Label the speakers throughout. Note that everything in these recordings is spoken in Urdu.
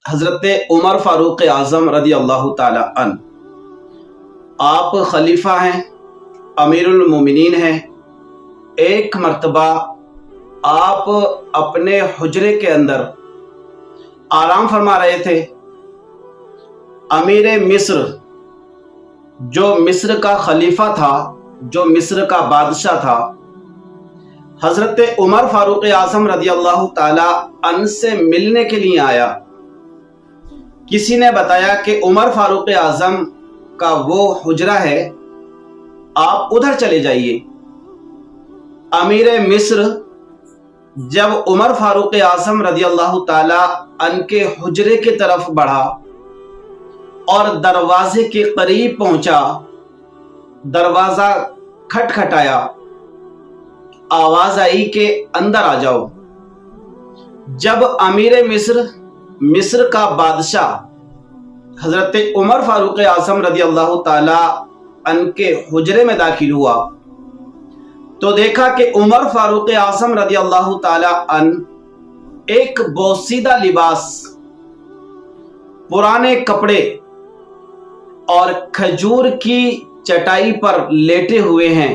Speaker 1: حضرت عمر فاروق اعظم رضی اللہ تعالی عنہ، آپ خلیفہ ہیں، امیر المومنین ہیں۔ ایک مرتبہ آپ اپنے حجرے کے اندر آرام فرما رہے تھے۔ امیر مصر، جو مصر کا خلیفہ تھا، جو مصر کا بادشاہ تھا، حضرت عمر فاروق اعظم رضی اللہ تعالی عنہ سے ملنے کے لیے آیا۔ کسی نے بتایا کہ عمر فاروق اعظم کا وہ حجرہ ہے، آپ ادھر چلے جائیے۔ امیر مصر جب عمر فاروق اعظم رضی اللہ تعالی عنہ کے حجرے کی طرف بڑھا اور دروازے کے قریب پہنچا، دروازہ کھٹکھٹایا، آواز آئی کہ اندر آ جاؤ۔ جب امیر مصر کا بادشاہ حضرت عمر فاروق اعظم رضی اللہ تعالی عنہ کے حجرے میں داخل ہوا تو دیکھا کہ عمر فاروق اعظم رضی اللہ تعالی عنہ ایک بوسیدہ لباس، پرانے کپڑے اور کھجور کی چٹائی پر لیٹے ہوئے ہیں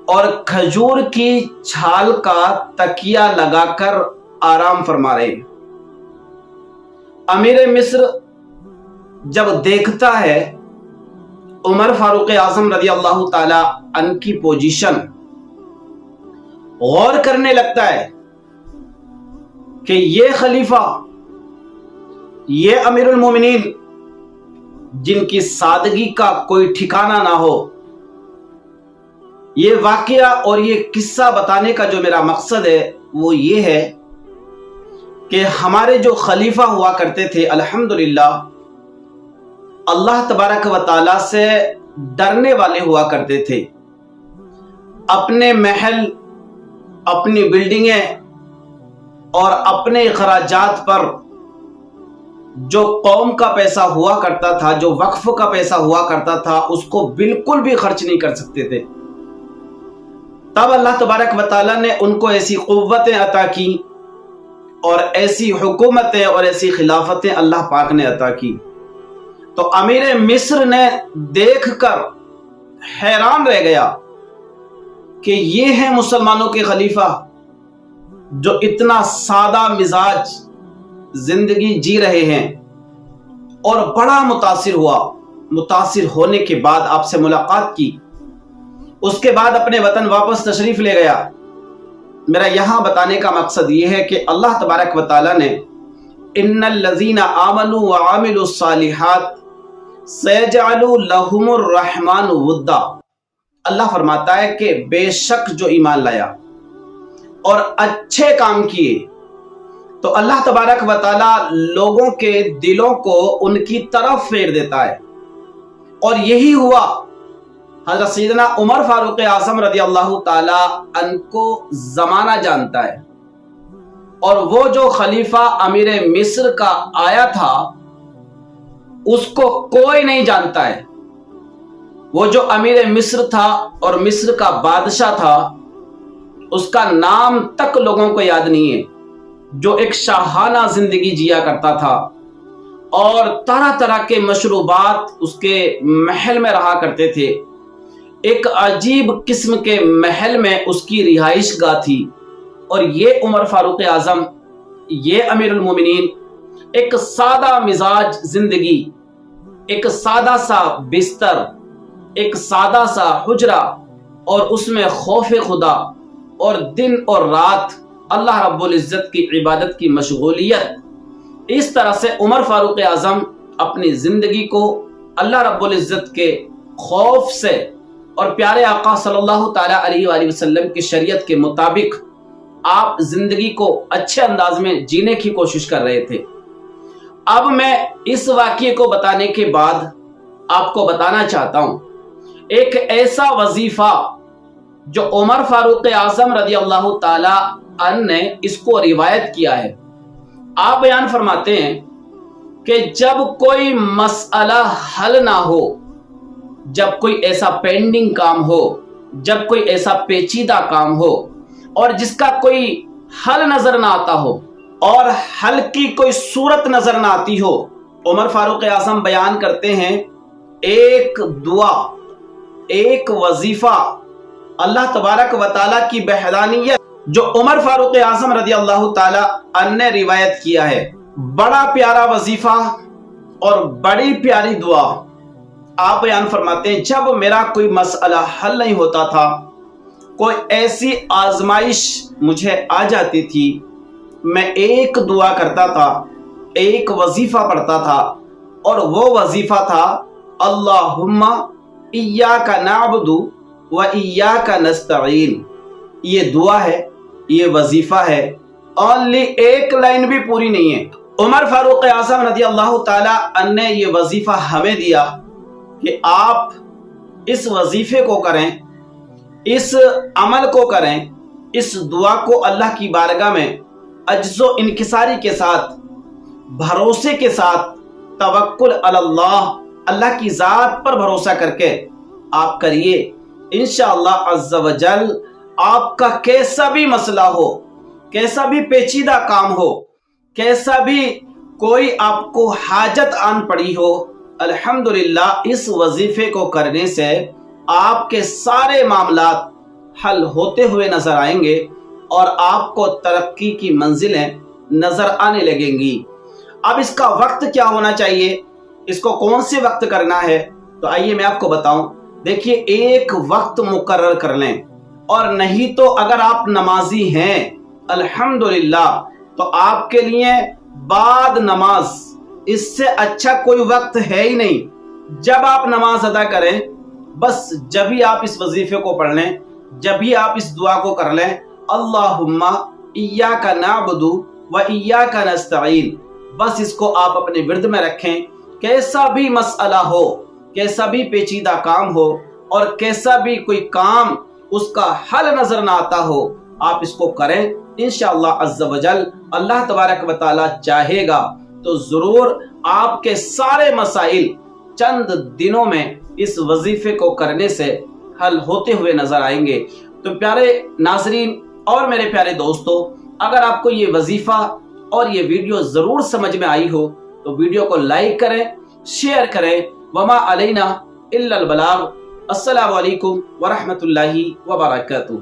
Speaker 1: اور کھجور کی چھال کا تکیہ لگا کر آرام فرما رہے ہیں۔ امیر مصر جب دیکھتا ہے عمر فاروق اعظم رضی اللہ تعالی عنہ کی پوزیشن، غور کرنے لگتا ہے کہ یہ خلیفہ، یہ امیر المومنین جن کی سادگی کا کوئی ٹھکانہ نہ ہو۔ یہ واقعہ اور یہ قصہ بتانے کا جو میرا مقصد ہے وہ یہ ہے کہ ہمارے جو خلیفہ ہوا کرتے تھے، الحمدللہ اللہ تبارک و تعالی سے ڈرنے والے ہوا کرتے تھے۔ اپنے محل، اپنی بلڈنگیں اور اپنے اخراجات پر جو قوم کا پیسہ ہوا کرتا تھا، جو وقف کا پیسہ ہوا کرتا تھا، اس کو بالکل بھی خرچ نہیں کر سکتے تھے۔ تب اللہ تبارک و تعالی نے ان کو ایسی قوتیں عطا کی اور ایسی حکومتیں اور ایسی خلافتیں اللہ پاک نے عطا کی۔ تو امیر مصر نے دیکھ کر حیران رہ گیا کہ یہ ہیں مسلمانوں کے خلیفہ جو اتنا سادہ مزاج زندگی جی رہے ہیں، اور بڑا متاثر ہوا۔ متاثر ہونے کے بعد آپ سے ملاقات کی، اس کے بعد اپنے وطن واپس تشریف لے گیا۔ میرا یہاں بتانے کا مقصد یہ ہے کہ اللہ تبارک و تعالی نے ان الذین آمنوا وعملوا الصالحات سیجعل لهم الرحمن ودا، اللہ فرماتا ہے کہ بے شک جو ایمان لایا اور اچھے کام کیے تو اللہ تبارک و تعالی لوگوں کے دلوں کو ان کی طرف پھیر دیتا ہے۔ اور یہی ہوا، حضرت سیدنا عمر فاروق اعظم رضی اللہ تعالی عنہ کو زمانہ جانتا ہے، اور وہ جو خلیفہ امیر مصر کا آیا تھا اس کو کوئی نہیں جانتا ہے۔ وہ جو امیر مصر تھا اور مصر کا بادشاہ تھا، اس کا نام تک لوگوں کو یاد نہیں ہے، جو ایک شاہانہ زندگی جیا کرتا تھا اور طرح طرح کے مشروبات اس کے محل میں رہا کرتے تھے۔ ایک عجیب قسم کے محل میں اس کی رہائش گاہ تھی، اور یہ عمر فاروق اعظم، یہ امیر المومنین، ایک سادہ مزاج زندگی، ایک سادہ سا بستر، ایک سادہ سا حجرہ، اور اس میں خوف خدا اور دن اور رات اللہ رب العزت کی عبادت کی مشغولیت۔ اس طرح سے عمر فاروق اعظم اپنی زندگی کو اللہ رب العزت کے خوف سے اور پیارے آقا صلی اللہ تعالی علیہ وآلہ وسلم کی شریعت کے مطابق آپ زندگی کو اچھے انداز میں جینے کی کوشش کر رہے تھے۔ اب میں اس واقعے کو بتانے کے بعد آپ کو بتانا چاہتا ہوں ایک ایسا وظیفہ جو عمر فاروق اعظم رضی اللہ تعالی عنہ نے اس کو روایت کیا ہے۔ آپ بیان فرماتے ہیں کہ جب کوئی مسئلہ حل نہ ہو، جب کوئی ایسا پینڈنگ کام ہو، جب کوئی ایسا پیچیدہ کام ہو اور جس کا کوئی حل نظر نہ آتا ہو، اور حل کی کوئی صورت نظر نہ آتی ہو، عمر فاروق اعظم بیان کرتے ہیں ایک دعا، ایک وظیفہ، اللہ تبارک و تعالیٰ کی وحدانیت جو عمر فاروق اعظم رضی اللہ تعالی عنہ نے روایت کیا ہے، بڑا پیارا وظیفہ اور بڑی پیاری دعا۔ آپ بیان فرماتے ہیں جب میرا کوئی مسئلہ حل نہیں ہوتا تھا، کوئی ایسی آزمائش مجھے آ جاتی تھی، میں ایک دعا کرتا تھا، ایک وظیفہ پڑھتا تھا، اور وہ وظیفہ تھا اللہم ایاک نعبد و ایاک نستعین۔ یہ دعا ہے، یہ وظیفہ ہے، اونلی ایک لائن بھی پوری نہیں ہے۔ عمر فاروق اعظم رضی اللہ تعالی عنہ نے یہ وظیفہ ہمیں دیا کہ آپ اس وظیفے کو کریں، اس عمل کو کریں، اس دعا کو اللہ کی بارگاہ میں عجز و انکساری کے ساتھ، بھروسے کے ساتھ، توکل علی اللہ، اللہ کی ذات پر بھروسہ کر کے آپ کریے۔ انشاءاللہ عز و جل آپ کا کیسا بھی مسئلہ ہو، کیسا بھی پیچیدہ کام ہو، کیسا بھی کوئی آپ کو حاجت آن پڑی ہو، الحمدللہ اس وظیفے کو کرنے سے آپ کے سارے معاملات حل ہوتے ہوئے نظر آئیں گے اور آپ کو ترقی کی منزلیں نظر آنے لگیں گی۔ اب اس کا وقت کیا ہونا چاہیے، اس کو کون سے وقت کرنا ہے، تو آئیے میں آپ کو بتاؤں۔ دیکھیے ایک وقت مقرر کر لیں، اور نہیں تو اگر آپ نمازی ہیں الحمدللہ تو آپ کے لیے بعد نماز اس سے اچھا کوئی وقت ہے ہی نہیں۔ جب آپ نماز ادا کریں، بس جب ہی آپ اس وظیفے کو پڑھ لیں، جب ہی آپ اس دعا کو کر لیں اللہم ایاک نعبد و ایاک نستعین، بس اس کو آپ اپنے ورد میں رکھیں۔ کیسا بھی مسئلہ ہو، کیسا بھی پیچیدہ کام ہو، اور کیسا بھی کوئی کام اس کا حل نظر نہ آتا ہو، آپ اس کو کریں انشاءاللہ عز و جل۔ اللہ تبارک و تعالی چاہے گا تو ضرور آپ کے سارے مسائل چند دنوں میں اس وظیفے کو کرنے سے حل ہوتے ہوئے نظر آئیں گے۔ تو پیارے ناظرین اور میرے پیارے دوستو، اگر آپ کو یہ وظیفہ اور یہ ویڈیو ضرور سمجھ میں آئی ہو تو ویڈیو کو لائک کریں، شیئر کریں۔ وما علینا الا البلاغ۔ السلام علیکم ورحمۃ اللہ وبرکاتہ۔